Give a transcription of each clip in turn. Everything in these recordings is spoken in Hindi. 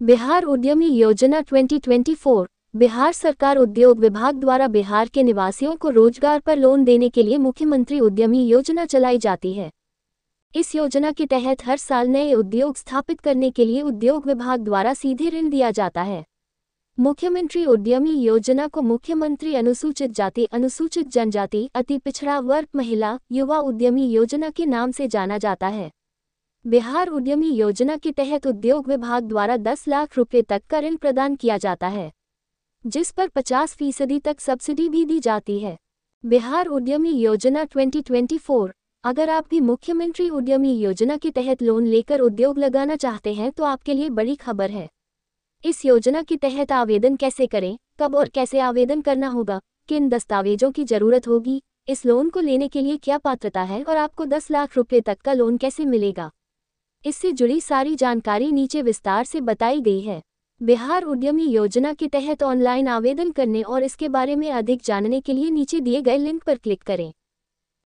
बिहार उद्यमी योजना 2024। बिहार सरकार उद्योग विभाग द्वारा बिहार के निवासियों को रोजगार पर लोन देने के लिए मुख्यमंत्री उद्यमी योजना चलाई जाती है। इस योजना के तहत हर साल नए उद्योग स्थापित करने के लिए उद्योग विभाग द्वारा सीधे ऋण दिया जाता है। मुख्यमंत्री उद्यमी योजना को मुख्यमंत्री अनुसूचित जाति, अनुसूचित जनजाति, अति पिछड़ा वर्ग, महिला, युवा उद्यमी योजना के नाम से जाना जाता है। बिहार उद्यमी योजना के तहत उद्योग विभाग द्वारा 10 लाख रुपए तक का ऋण प्रदान किया जाता है, जिस पर 50% तक सब्सिडी भी दी जाती है। बिहार उद्यमी योजना 2024। अगर आप भी मुख्यमंत्री उद्यमी योजना के तहत लोन लेकर उद्योग लगाना चाहते हैं तो आपके लिए बड़ी खबर है। इस योजना के तहत आवेदन कैसे करें, कब और कैसे आवेदन करना होगा, किन दस्तावेजों की जरूरत होगी, इस लोन को लेने के लिए क्या पात्रता है और आपको 10 लाख रुपए तक का लोन कैसे मिलेगा, इससे जुड़ी सारी जानकारी नीचे विस्तार से बताई गई है। बिहार उद्यमी योजना के तहत ऑनलाइन आवेदन करने और इसके बारे में अधिक जानने के लिए नीचे दिए गए लिंक पर क्लिक करें।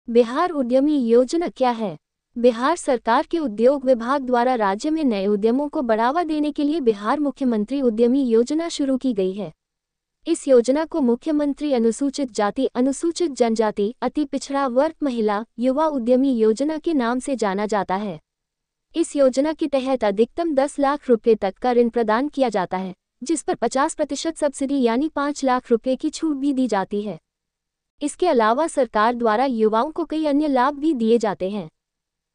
बिहार उद्यमी योजना क्या है? बिहार सरकार के उद्योग विभाग द्वारा राज्य में नए उद्यमों को बढ़ावा देने के लिए बिहार मुख्यमंत्री उद्यमी योजना शुरू की गई है। इस योजना को मुख्यमंत्री अनुसूचित जाति, अनुसूचित जनजाति, अति पिछड़ा वर्ग, महिला, युवा उद्यमी योजना के नाम से जाना जाता है। इस योजना के तहत अधिकतम 10 लाख रुपए तक का ऋण प्रदान किया जाता है, जिस पर 50% सब्सिडी यानी 5 लाख रुपए की छूट भी दी जाती है। इसके अलावा सरकार द्वारा युवाओं को कई अन्य लाभ भी दिए जाते हैं।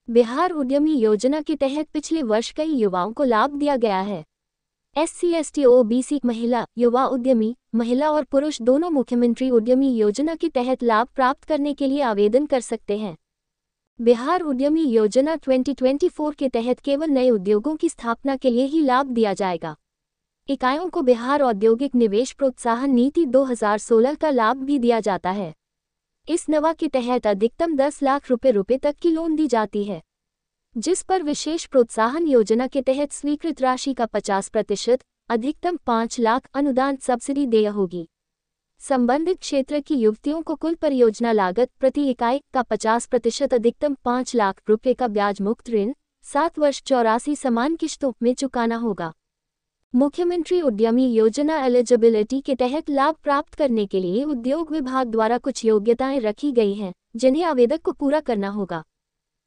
बिहार उद्यमी योजना के तहत पिछले वर्ष कई युवाओं को लाभ दिया गया है। SC, ST, OBC, महिला, युवा उद्यमी, महिला और पुरुष दोनों मुख्यमंत्री उद्यमी योजना के तहत लाभ प्राप्त करने के लिए आवेदन कर सकते हैं। बिहार उद्यमी योजना 2024 के तहत केवल नए उद्योगों की स्थापना के लिए ही लाभ दिया जाएगा। इकाइयों को बिहार औद्योगिक निवेश प्रोत्साहन नीति 2016 का लाभ भी दिया जाता है। इस नवा के तहत अधिकतम 10 लाख रुपए तक की लोन दी जाती है, जिस पर विशेष प्रोत्साहन योजना के तहत स्वीकृत राशि का 50%, अधिकतम 5 लाख अनुदान सब्सिडी देय होगी। संबंधित क्षेत्र की युवतियों को कुल परियोजना लागत प्रति इकाई का 50%, अधिकतम 5 लाख रुपए का ब्याज मुक्त ऋण 7 वर्ष 84 समान किश्तों में चुकाना होगा। मुख्यमंत्री उद्यमी योजना एलिजिबिलिटी के तहत लाभ प्राप्त करने के लिए उद्योग विभाग द्वारा कुछ योग्यताएं रखी गई हैं, जिन्हें आवेदक को पूरा करना होगा।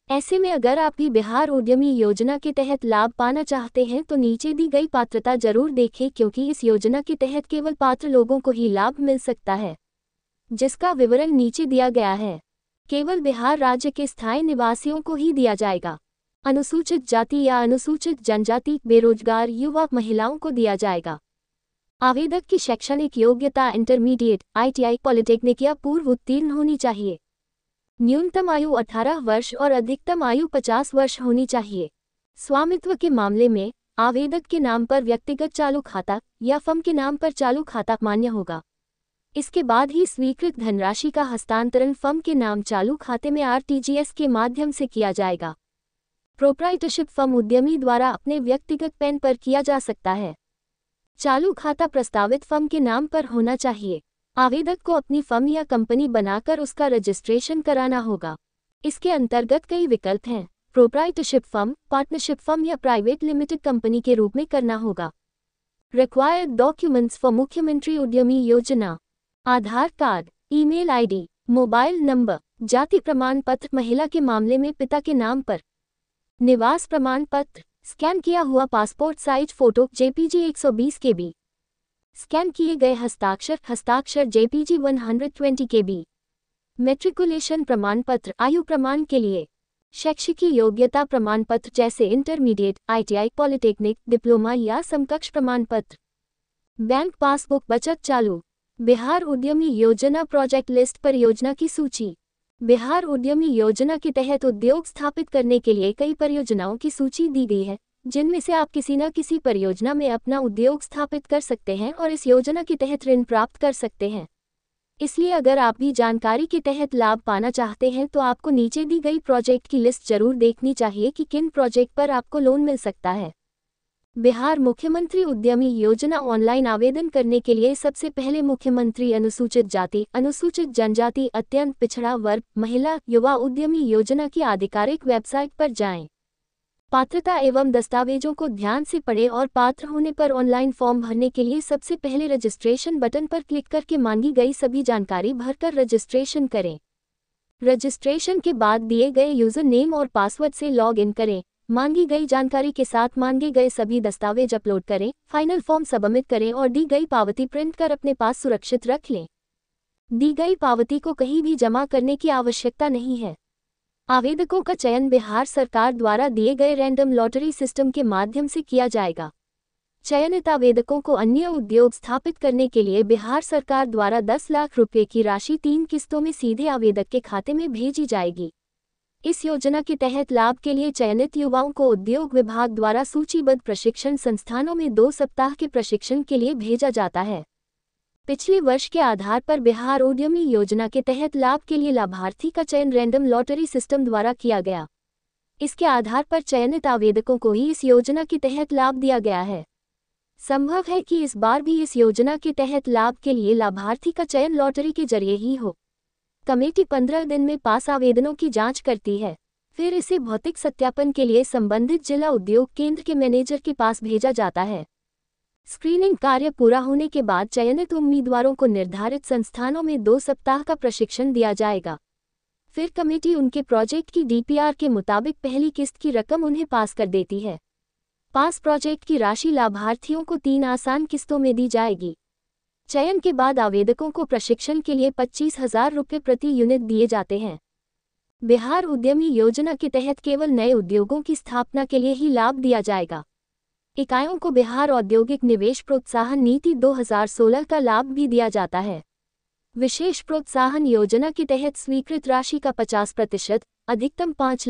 ऐसे में अगर आप भी बिहार उद्यमी योजना के तहत लाभ पाना चाहते हैं तो नीचे दी गई पात्रता जरूर देखें, क्योंकि इस योजना के तहत केवल पात्र लोगों को ही लाभ मिल सकता है, जिसका विवरण नीचे दिया गया है। केवल बिहार राज्य के स्थायी निवासियों को ही दिया जाएगा। अनुसूचित जाति या अनुसूचित जनजाति, बेरोजगार युवा, महिलाओं को दिया जाएगा। आवेदक की शैक्षणिक योग्यता इंटरमीडिएट, ITI, पॉलिटेक्निक या पूर्व उत्तीर्ण होनी चाहिए। न्यूनतम आयु 18 वर्ष और अधिकतम आयु 50 वर्ष होनी चाहिए। स्वामित्व के मामले में आवेदक के नाम पर व्यक्तिगत चालू खाता या फर्म के नाम पर चालू खाता मान्य होगा। इसके बाद ही स्वीकृत धनराशि का हस्तांतरण फर्म के नाम चालू खाते में RTGS के माध्यम से किया जाएगा। प्रोप्राइटरशिप फर्म उद्यमी द्वारा अपने व्यक्तिगत पेन पर किया जा सकता है। चालू खाता प्रस्तावित फर्म के नाम पर होना चाहिए। आवेदक को अपनी फर्म या कंपनी बनाकर उसका रजिस्ट्रेशन कराना होगा। इसके अंतर्गत कई विकल्प हैं। प्रोप्राइटरशिप फर्म, पार्टनरशिप फर्म या प्राइवेट लिमिटेड कंपनी के रूप में करना होगा। रिक्वायर्ड डॉक्यूमेंट्स फॉर मुख्यमंत्री उद्यमी योजना: Aadhaar card, email ID, mobile number, जाति प्रमाण पत्र, महिला के मामले में पिता के नाम पर, निवास प्रमाण पत्र, स्कैन किया हुआ passport size photo JPG 120 KB, scan किए गए हस्ताक्षर JPG 120 KB, मैट्रिकुलेशन प्रमाण पत्र, आयु प्रमाण के लिए शैक्षिक योग्यता प्रमाण पत्र जैसे इंटरमीडिएट, ITI, पॉलिटेक्निक, डिप्लोमा या समकक्ष प्रमाण पत्र, बैंक पासबुक, बचत चालू। बिहार उद्यमी योजना प्रोजेक्ट लिस्ट, परियोजना की सूची। बिहार उद्यमी योजना के तहत उद्योग स्थापित करने के लिए कई परियोजनाओं की सूची दी गई है, जिनमें से आप किसी न किसी परियोजना में अपना उद्योग स्थापित कर सकते हैं और इस योजना के तहत ऋण प्राप्त कर सकते हैं। इसलिए अगर आप भी जानकारी के तहत लाभ पाना चाहते हैं तो आपको नीचे दी गई प्रोजेक्ट की लिस्ट जरूर देखनी चाहिए कि किन प्रोजेक्ट पर आपको लोन मिल सकता है। बिहार मुख्यमंत्री उद्यमी योजना ऑनलाइन आवेदन करने के लिए सबसे पहले मुख्यमंत्री अनुसूचित जाति, अनुसूचित जनजाति, अत्यंत पिछड़ा वर्ग, महिला, युवा उद्यमी योजना की आधिकारिक वेबसाइट पर जाएं। पात्रता एवं दस्तावेजों को ध्यान से पढ़ें और पात्र होने पर ऑनलाइन फॉर्म भरने के लिए सबसे पहले रजिस्ट्रेशन बटन पर क्लिक करके मांगी गई सभी जानकारी भरकर रजिस्ट्रेशन करें। रजिस्ट्रेशन के बाद दिए गए यूजर नेम और पासवर्ड से लॉग इन करें। मांगी गई जानकारी के साथ मांगे गए सभी दस्तावेज अपलोड करें, फाइनल फॉर्म सबमिट करें और दी गई पावती प्रिंट कर अपने पास सुरक्षित रख लें। दी गई पावती को कहीं भी जमा करने की आवश्यकता नहीं है। आवेदकों का चयन बिहार सरकार द्वारा दिए गए रैंडम लॉटरी सिस्टम के माध्यम से किया जाएगा। चयनित आवेदकों को अन्य उद्योग स्थापित करने के लिए बिहार सरकार द्वारा 10 लाख रुपए की राशि 3 किस्तों में सीधे आवेदक के खाते में भेजी जाएगी। इस योजना के तहत लाभ के लिए चयनित युवाओं को उद्योग विभाग द्वारा सूचीबद्ध प्रशिक्षण संस्थानों में 2 सप्ताह के प्रशिक्षण के लिए भेजा जाता है। पिछले वर्ष के आधार पर बिहार उद्यमी योजना के तहत लाभ के लिए लाभार्थी का चयन रैंडम लॉटरी सिस्टम द्वारा किया गया। इसके आधार पर चयनित आवेदकों को ही इस योजना के तहत लाभ दिया गया है। संभव है कि इस बार भी इस योजना के तहत लाभ के लिए लाभार्थी का चयन लॉटरी के जरिए ही हो। कमेटी 15 दिन में पास आवेदनों की जांच करती है, फिर इसे भौतिक सत्यापन के लिए संबंधित जिला उद्योग केंद्र के मैनेजर के पास भेजा जाता है। स्क्रीनिंग कार्य पूरा होने के बाद चयनित उम्मीदवारों को निर्धारित संस्थानों में 2 सप्ताह का प्रशिक्षण दिया जाएगा। फिर कमेटी उनके प्रोजेक्ट की डीपीआर के मुताबिक पहली किस्त की रकम उन्हें पास कर देती है। पास प्रोजेक्ट की राशि लाभार्थियों को 3 आसान किस्तों में दी जाएगी। चयन के बाद आवेदकों को प्रशिक्षण के लिए 25,000 रुपये प्रति यूनिट दिए जाते हैं। बिहार उद्यमी योजना के तहत केवल नए उद्योगों की स्थापना के लिए ही लाभ दिया जाएगा। इकाइयों को बिहार औद्योगिक निवेश प्रोत्साहन नीति 2016 का लाभ भी दिया जाता है। विशेष प्रोत्साहन योजना के तहत स्वीकृत राशि का 50% अधिकतम 5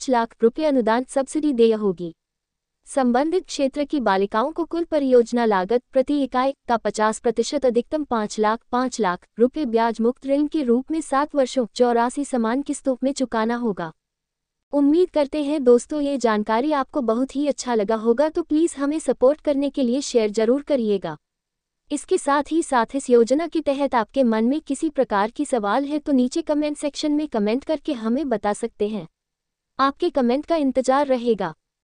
लाख रुपये अनुदान सब्सिडी देय होगी। संबंधित क्षेत्र की बालिकाओं को कुल परियोजना लागत प्रति इकाई का 50% अधिकतम 5 लाख रुपये ब्याज मुक्त ऋण के रूप में 7 वर्षों 84 समान किस्तों में चुकाना होगा। उम्मीद करते हैं दोस्तों ये जानकारी आपको बहुत ही अच्छा लगा होगा, तो प्लीज़ हमें सपोर्ट करने के लिए शेयर जरूर करिएगा। इसके साथ ही इस योजना के तहत आपके मन में किसी प्रकार की सवाल है तो नीचे कमेंट सेक्शन में कमेंट करके हमें बता सकते हैं। आपके कमेंट का इंतजार रहेगा।